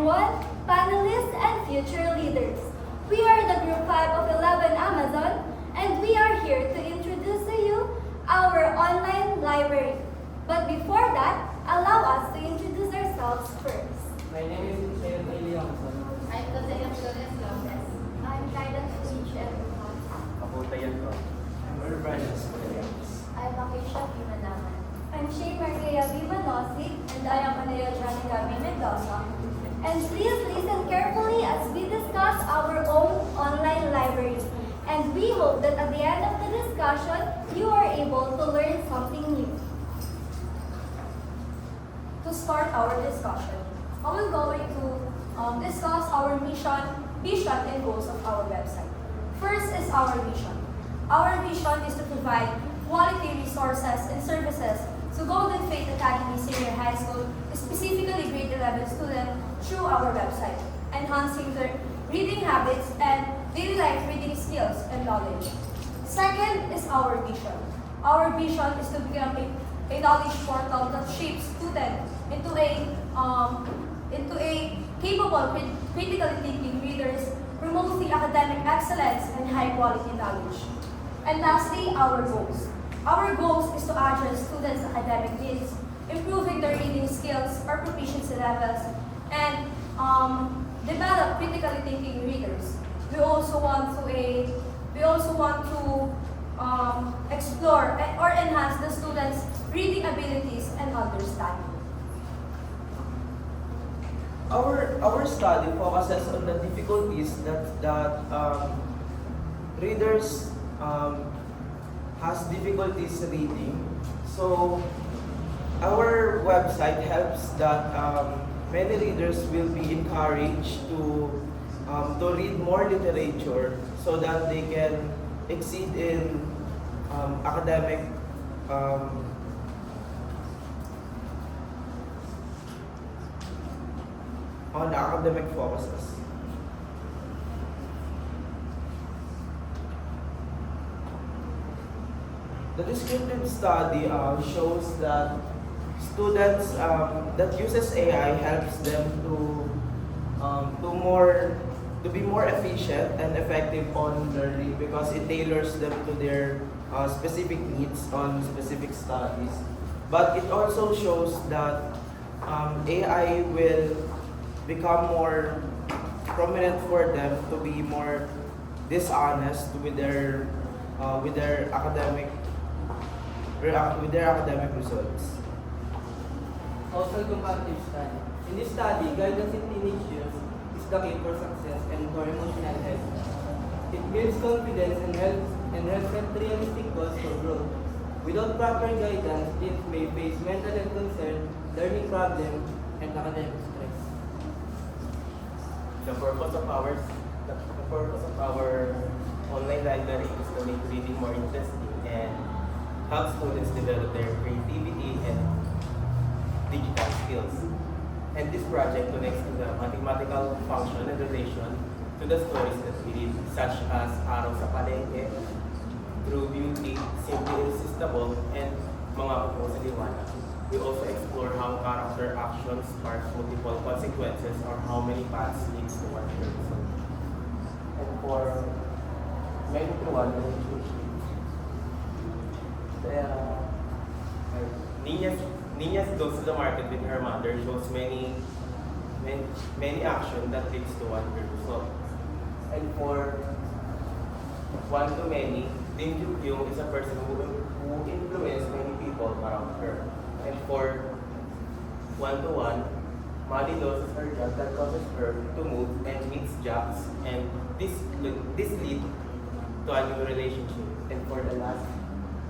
everyone, panelists and future leaders. We are the Group 5 of 11 Amazon, and we are here to introduce to you our online library. But before that, allow us to introduce ourselves first. My name is Taylor Leonson. I'm Rosella Flores Lopez. I'm Guidance Speech and Kaputayan ko. I'm Urban Escalers. I'm Acacia Pimanaman. I'm Shea Maria Vimanosi, and I am Anaya Janica V. Mendoza. And please listen carefully as we discuss our own online library. And we hope that at the end of the discussion, you are able to learn something new. To start our discussion, I will going to discuss our mission, vision, and goals of our website. First is our mission. Our mission is to provide quality resources and services to Golden Faith Academy Senior High School, specifically grade 11 students, through our website, enhancing their reading habits and daily life reading skills and knowledge. Second is our vision. Our vision is to become a knowledge portal that shapes students into a capable, critically thinking readers, promotes the academic excellence and high quality knowledge. And lastly, our goals. Our goals is to address students' academic needs, improving their reading skills or proficiency levels, and develop critically thinking readers. We also want to explore or enhance the students' reading abilities and understanding. Our study focuses on the difficulties that readers has difficulties reading. So our website helps that many readers will be encouraged to read more literature so that they can exceed in academic on academic focuses. The descriptive study shows that students that uses AI helps them to be more efficient and effective on learning because it tailors them to their specific needs on specific studies. But it also shows that AI will become more prominent for them to be more dishonest with their academic results. Also comparative study. In this study, guidance in teenage years is the key for success and for emotional health. It builds confidence and helps set realistic goals for growth. Without proper guidance, teens may face mental health concern, learning problems, and academic stress. The purpose of our online library is to make reading more interesting and help students develop their creativity and digital skills. And this project connects to the mathematical function and relation to the stories that we read, such as Araw sa Palengke, True Beauty, Simply Irresistible, and Mga Pupo sa Liwanag. We also explore how character actions spark multiple consequences or how many paths leads to one person. And for many to one relationship, Niñas goes to the market with her mother shows many actions that leads to one result. And for one to many, Lim Ju Kyung is a person who influenced many people around her. And for one to one, Molly loses her job that causes her to move and meets jobs, and this leads to a new relationship. And for the last,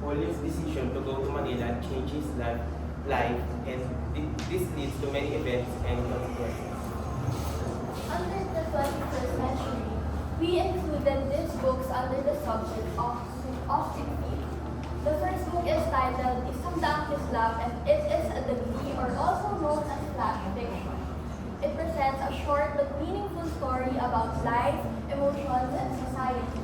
Julio's decision to go to Manila changes life, and this leads to many events and consequences. Under the 21st century, we included these books under the subject of sympathy. The first book is titled Isang Daang Kislap, and it is a debut or also known as flash fiction. It presents a short but meaningful story about life, emotions, and society.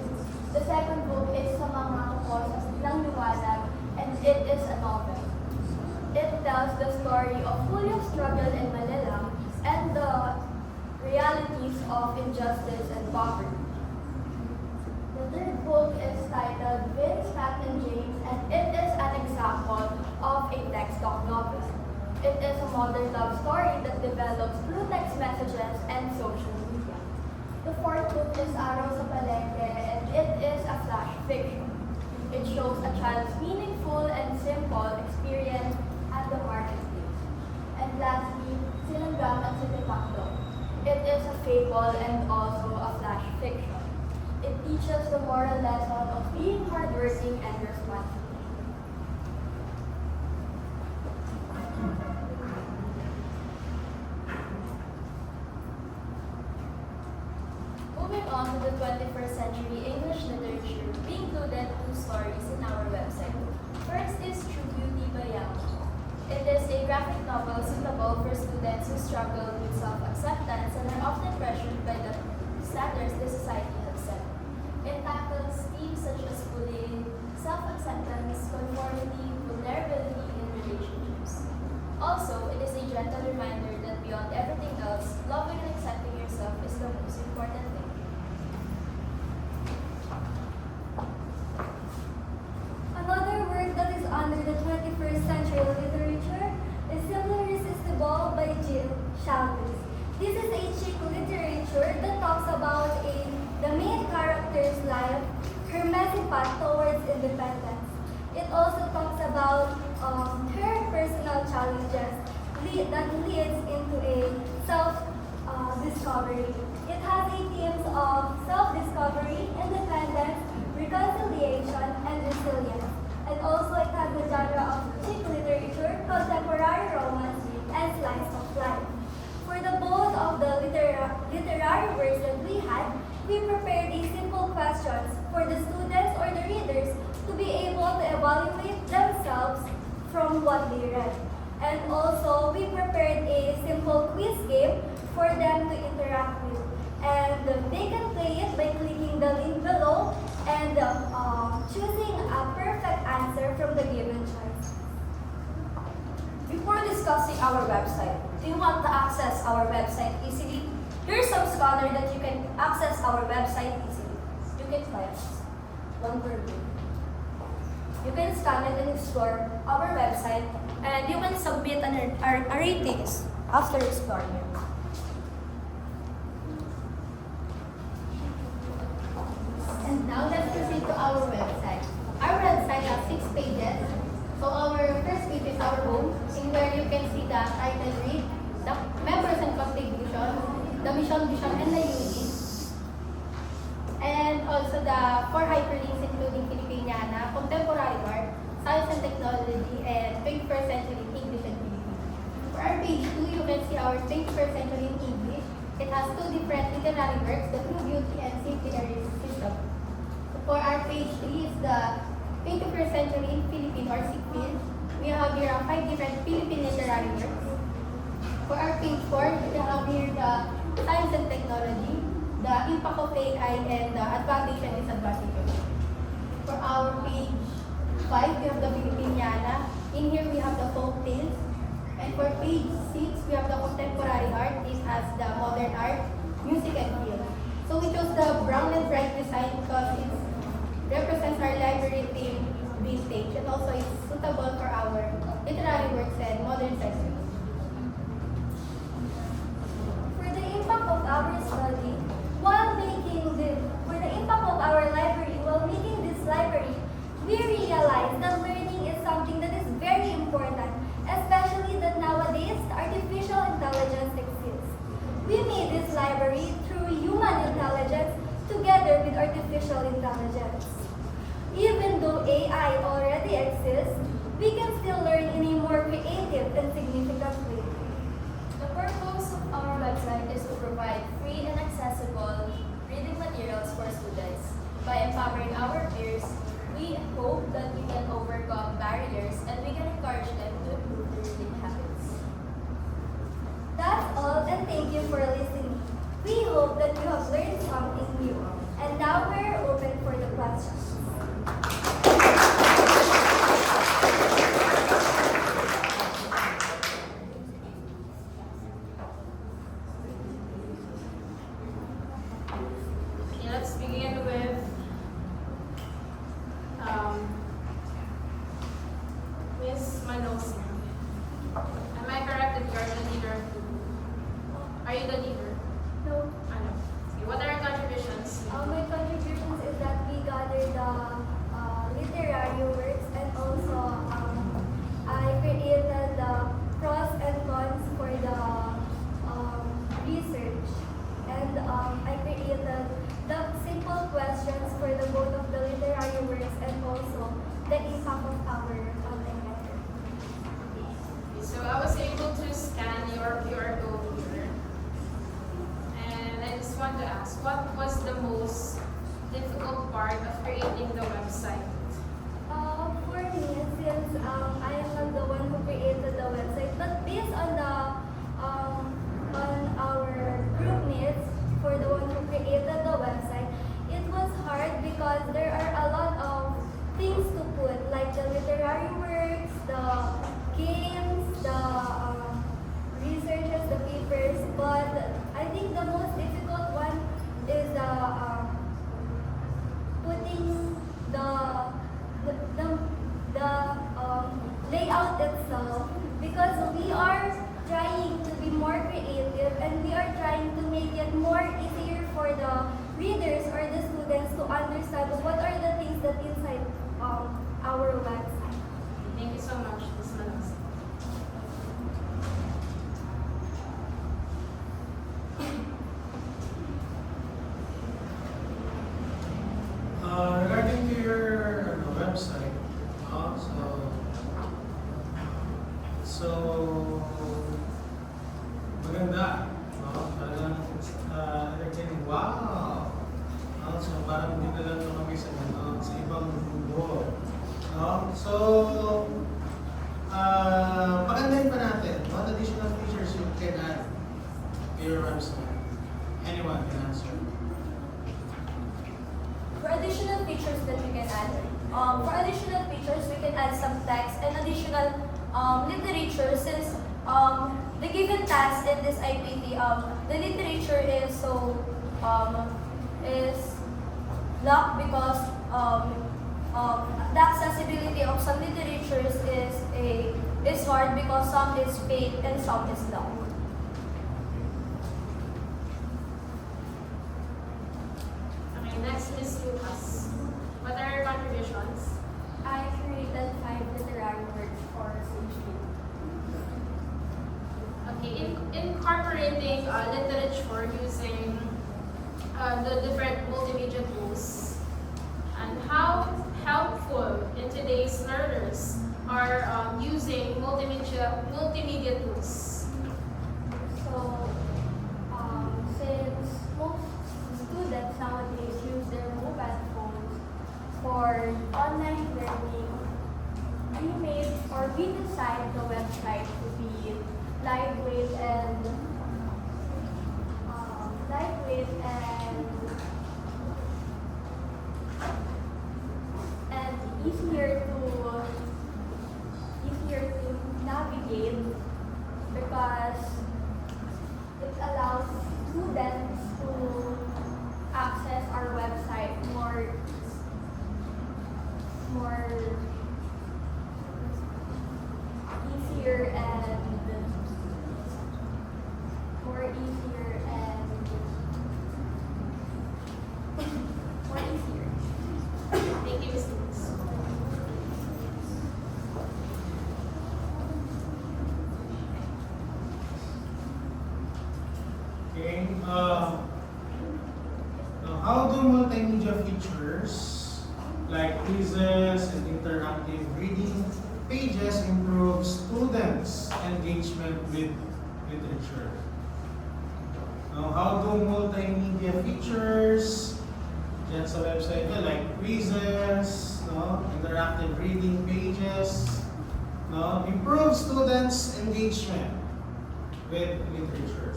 The second book is Sa Mga Kuko sa Silang Liwanag, and it is a novel. It tells the story of Julio's struggle in Manila and the realities of injustice and poverty. The third book is titled Vince, Pat, and James, and it is an example of a text talk novel. It is a modern love story that develops through text messages and social media. The fourth book is Araw sa Palengke, and it is a flash fiction. It shows a child's meaningful and simple experience at the marketplace. And lastly, Sinanggang at Sitipakdo. It is a fable and also a flash fiction. It teaches the moral lesson of being hardworking and responsible. Moving on to the 21st century English literature, we included two stories in our website. First is True Beauty by Yang. It is a graphic novel suitable for students who struggle with self-acceptance and are often pressured by the standards the society has set. It tackles themes such as bullying, self-acceptance, conformity, vulnerability in relationships. Also, it is a gentle reminder that beyond everything else, loving and accepting yourself is the most important thing. Another work that is under the 21st century literature is Simply Irresistible by Jill Shalvis. This is a chick literature that talks about the main character's life, her messy path towards independence. It also talks about her personal challenges that leads into a self-discovery. It has a themes of self-discovery, independence, reconciliation, and resilience. And also it has the genre of chick literature, contemporary romance, and slice of life. For the both of the literary works that we had, we prepared a simple questions for the students or the readers to be able to evaluate themselves from what they read. And also, we prepared a simple quiz game for them to interact with. And they can play it by clicking the link below and choosing a perfect answer from the given choice. Before discussing our website, do you want to access our website easily? Here's some scholar that you can access our website easily. You can find one per week. You can scan it and explore our website, and you can submit a ratings after exploring it. And now let's proceed to our website. Our website has 6 pages. So our first page is our home, in where you can see the title read, the members and contributions, the mission, vision, and the units. And also the 4 hyperlinks including Filipiniana, contemporary art, science and technology, and 21st century English and Filipino. For our page 2, you can see our 21st century in English. It has 2 different literary works, The True Beauty and Simply Irresistible. For our page 3 is the 21st century in Philippine or SICPHIL. We have here 5 different Philippine literary works. For our page 4, we have here the science and technology, the impact of AI, and the advantage and disadvantages. For our page 5, we have the Filipiniana. In here, we have the folk tales. And for page 6, we have the contemporary art. This has the modern art, music, and film. So we chose the brown and bright design because it represents our library theme, vintage, and also it's suitable for our literary works and modern sections. For the impact of our study, for the impact of our library, while making this library, we realized that learning is something that is very important, especially that nowadays artificial intelligence exists. We made this library through human intelligence together with artificial intelligence. Even though AI already exists, we can still learn in a more creative and significant way. The purpose of our website is to provide free and accessible reading materials for students. By empowering our peers, we hope that we can overcome barriers and we can encourage them to improve their reading habits. That's all, and thank you for listening. We hope that you have learned something new. And now we're open for the questions. of creating the website? For me, since I am not the one who created the website, but based on the on our group mates for the one who created the website, it was hard because there are a lot of things to put, like the literary works, the games, the researches, the papers. But I think the most difficult one is the putting the layout itself, because we are trying to be more creative and we are trying to make it more easier for the readers or the students to understand what are the things that inside our website. Thank you so much, Ms. Manas. Regarding to your website, so maganda. Talagang entertaining. Wow! So parang hindi na lang ito kami sa ibang mundo. So, pagandahin pa natin. What additional features you can add to your website? Anyone can answer. For additional features that we can add, we can add some text and additional literature, since the given task in this IPT, the literature is blocked because the accessibility of some literatures is hard because some is paid and some is not. Okay, next is Lucas. What are your contributions? I created 5 literary works for CHP. Okay, incorporating literature using the different multimedia tools, and how helpful in today's learners are using multimedia tools. So, since most students nowadays use their mobile phones for online learning, we designed the website to be lightweight and easier to navigate, because it allows students to access our website more easier and more easier. Thank you, Ms. Lucas. Okay. Now, how do multimedia features like quizzes and interactive reading pages improve students' engagement with literature? Now, how do multimedia features dyan sa website nyo, like quizzes, interactive reading pages, improve students' engagement with literature?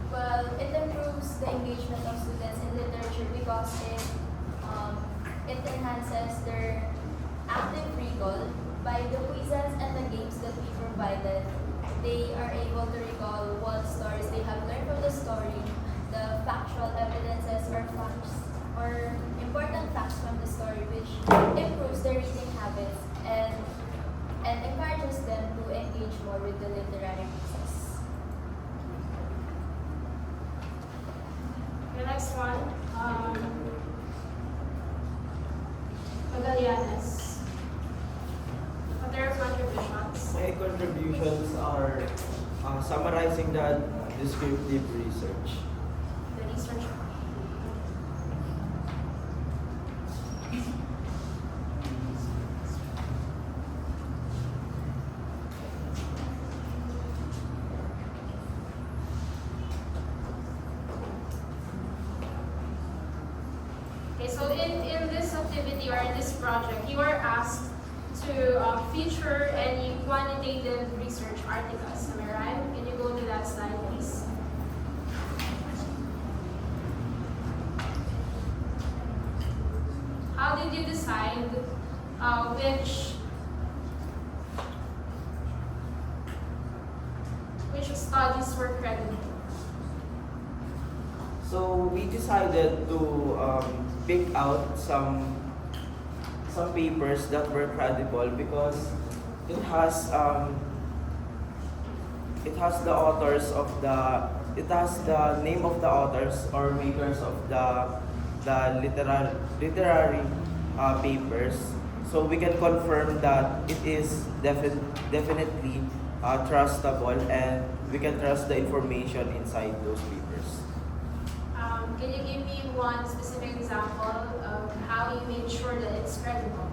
Well, it improves the engagement of students in literature because it enhances their active recall. By the quizzes and the games that we provided, they are able to recall what stories they have learned from the story, the factual evidences or facts or important facts from the story, which improves their reading habits and encourages them to engage more with the literary pieces. The next one, Magallanes. What are your contributions? My contributions are summarizing the descriptive research. The research part. Okay, so in this project, you are asked to feature any quantitative research articles. Am I right? Can you go to that slide, please? How did you decide which studies were credited? So we decided to pick out some papers that were credible because it has the authors of it has the name of the authors or makers of the literary papers, so we can confirm that it is definitely trustable and we can trust the information inside those papers. Can you give me one specific example of how you made sure that it's credible?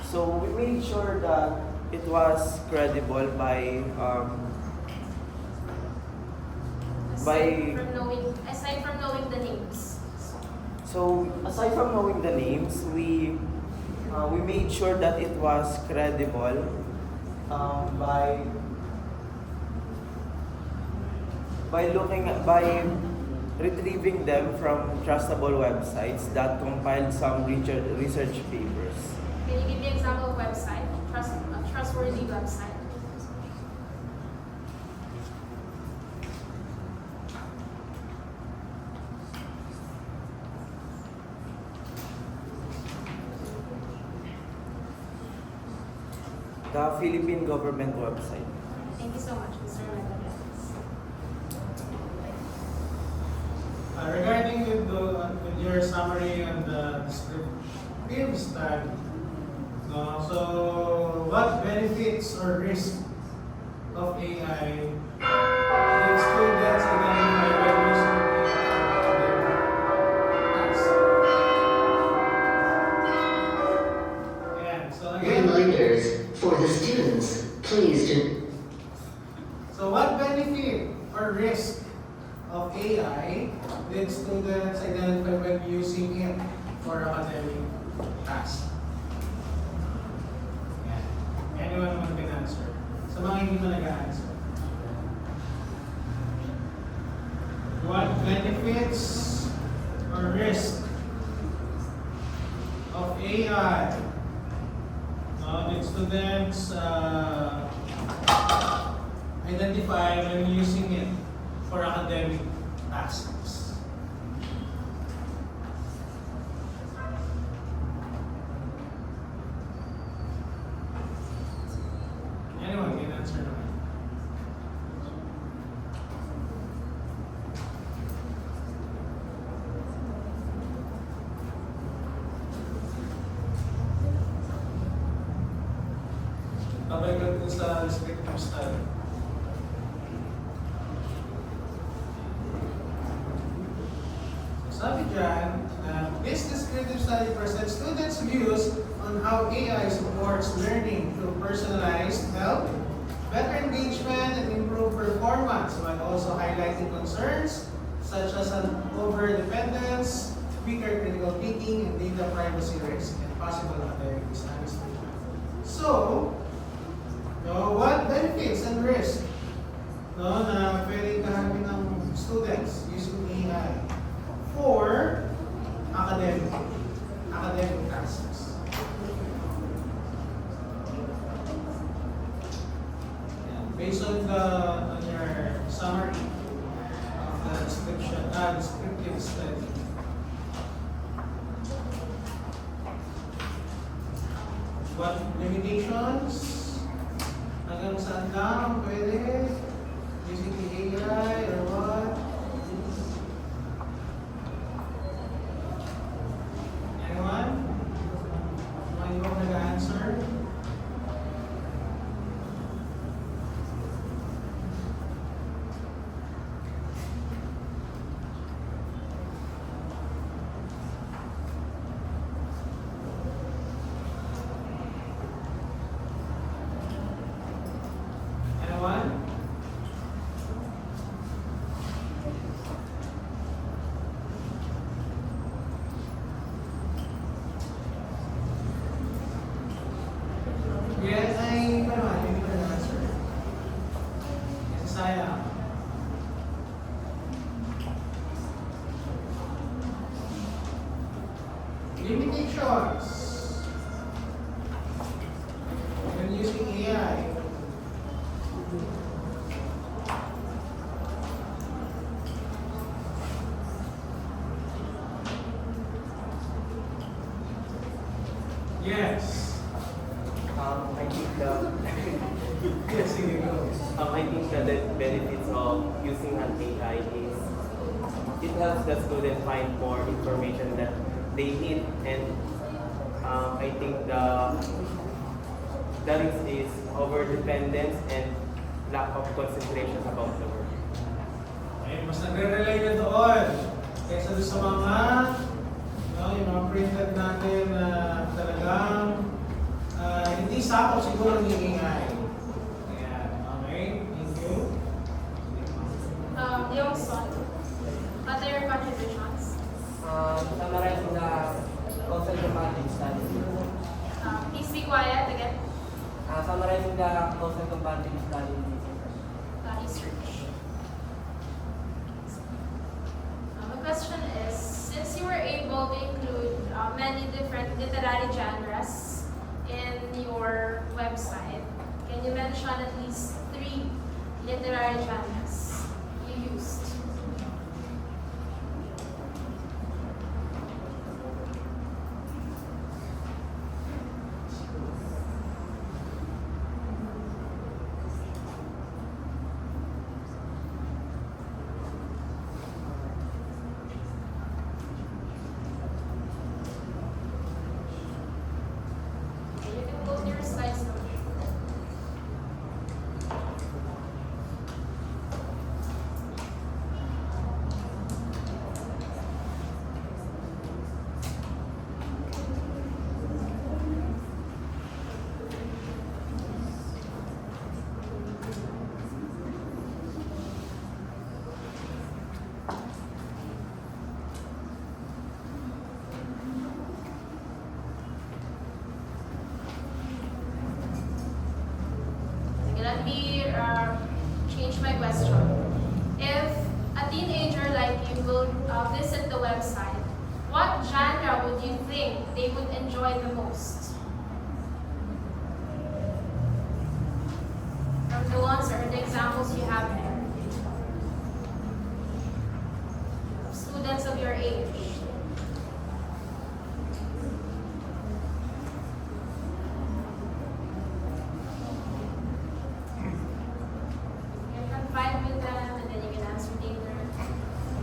So we made sure that it was credible by Aside from knowing the names. so aside from knowing the names, we made sure that it was credible by retrieving them from trustable websites that compiled some research papers. Can you give me an example of website, a trustworthy website? The Philippine government website. Thank you so much, Mr. Menendez. Regarding with your summary on the descriptive study, so what benefits or risks of AI did students identify when using AI? And so again, Reminders for the students, please do. so what benefit or risk of AI did students identify when using it for academic tasks? Yan. Anyone who can answer? Sa mga hindi mo nag-answer. What benefits or risk of AI did students identify when using it for academic tasks? Anyone can answer naman. Babay ko dun sa descriptive study. Sabi dyan, this descriptive study presents students' views on how AI supports learning through personalized help, better engagement, and improved performance, while also highlighting concerns such as an over-dependence, weaker critical thinking, and data privacy risk, and possible academic dishonesty. So, what benefits and risks na pwede kaharapin ng students using AI for academic tasks? Based on your summary of the descriptive study. What limitations? Hanggang saan lang pwede? Using the AI or what? Anyone? May ibang nag-answer? Anyone? Yes. I think the Yes, here you go. I think that the benefits of using an AI is it helps the student find more information that they need, and I think the risk is over dependence and lack of concentration about the work. Ay, mas nagre-rely na doon kaysa doon sa mga yung mga printed natin na talagang hindi sakop siguro ng AI. Ayan, okay? Thank you. Youngson, what are your contributions? Summarizing the causal comparative study. Please be quiet again. Summarizing the causal comparative study. Research. My question is, since you were able to include many different literary genres in your website, can you mention at least 3 literary genres you used? You can go to your slides now. Okay, let me change my question. If a teenager like you will visit the website, what genre would you think they would enjoy the most? From the ones or the examples you have here. Students of your age. You can confide with them and then you can answer later.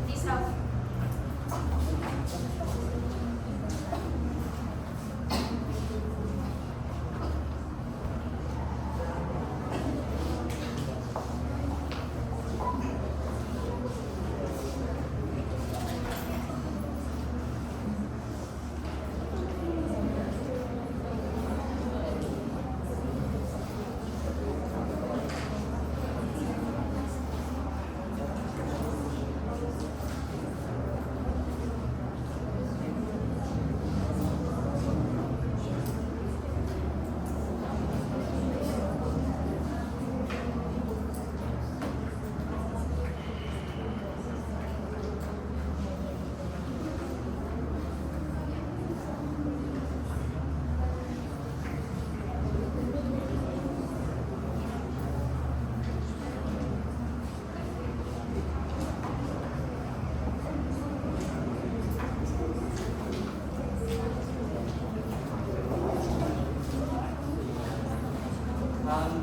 Please help.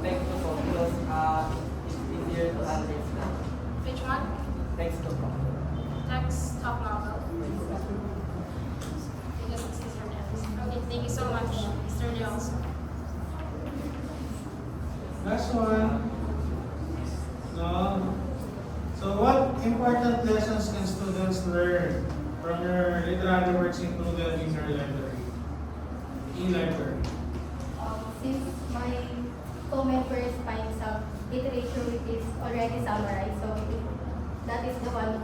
Textbook because it's easier to understand. Which one? Textbook. Text, top novel. Because it's easier to understand. Okay, thank you so much, Mr. Leonson. Last one. No. So what important lessons can students learn from your literary works included in your library? E-library. Since my comment first finds some literature which is already summarized, so that is the one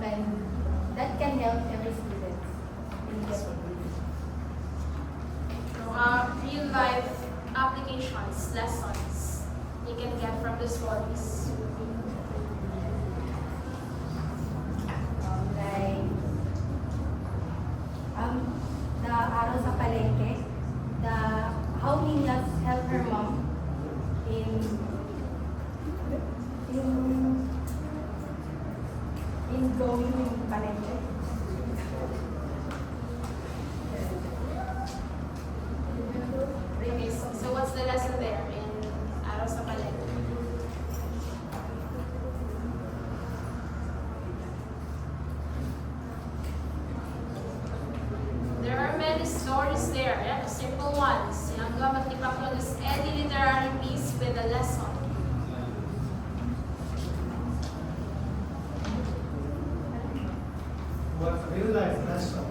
that can help every student in their Real life applications, lessons you can get from the stories. Like the araw sa palengke, the how Ninas help her mom in going in palengke. the lesson? What real life lesson?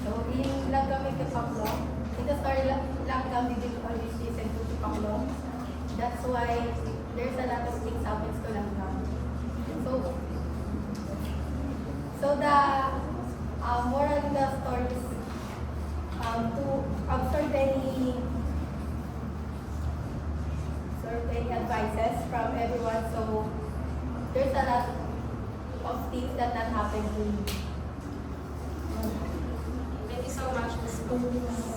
So, in lang kami kay Paklong. In the story lang kami din always listen to Paklong. That's why there's a lot of things happens to Langgam. So the moral in the story is to absorb any advices from everyone. So there's a lot of things that not happen to me. Thank you so much, Ms. Boo.